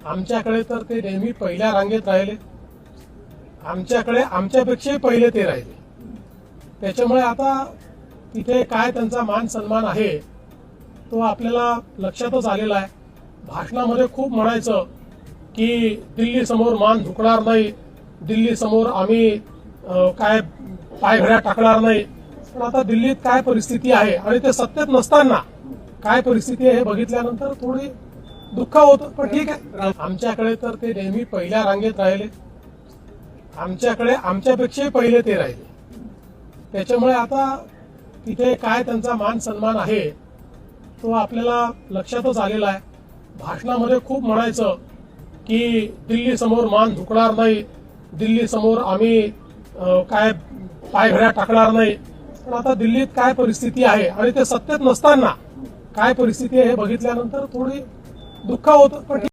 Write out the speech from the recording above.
आमच्याकडे तर ते नेहमी पहिल्या रांगेत राहिले. आमच्याकडे आमच्यापेक्षाही पहिले ते राहिले. त्याच्यामुळे आता तिथे काय त्यांचा मान सन्मान आहे तो आपल्याला लक्षातच आलेला आहे. भाषणामध्ये खूप म्हणायचं की दिल्ली समोर मान झुकणार नाही, दिल्ली समोर आम्ही काय पायघड्या टाकणार नाही. पण आता दिल्लीत काय परिस्थिती आहे आणि ते सत्तेत नसताना काय परिस्थिती आहे हे बघितल्यानंतर थोडी दुःख होतं. पण ठीक आहे, आमच्याकडे तर ते नेहमी पहिल्या रांगेत राहिले. आमच्याकडे आमच्यापेक्षाही पहिले ते राहिले. त्याच्यामुळे आता तिथे काय त्यांचा मान सन्मान आहे तो आपल्याला लक्षातच आलेला आहे. भाषणामध्ये खूप म्हणायचं की दिल्ली समोर मान झुकणार नाही, दिल्ली समोर आम्ही काय पायघड्या टाकणार नाही. पण आता दिल्लीत काय परिस्थिती आहे आणि ते सत्तेत नसताना काय परिस्थिती आहे हे बघितल्यानंतर थोडी दुःख होतं. पण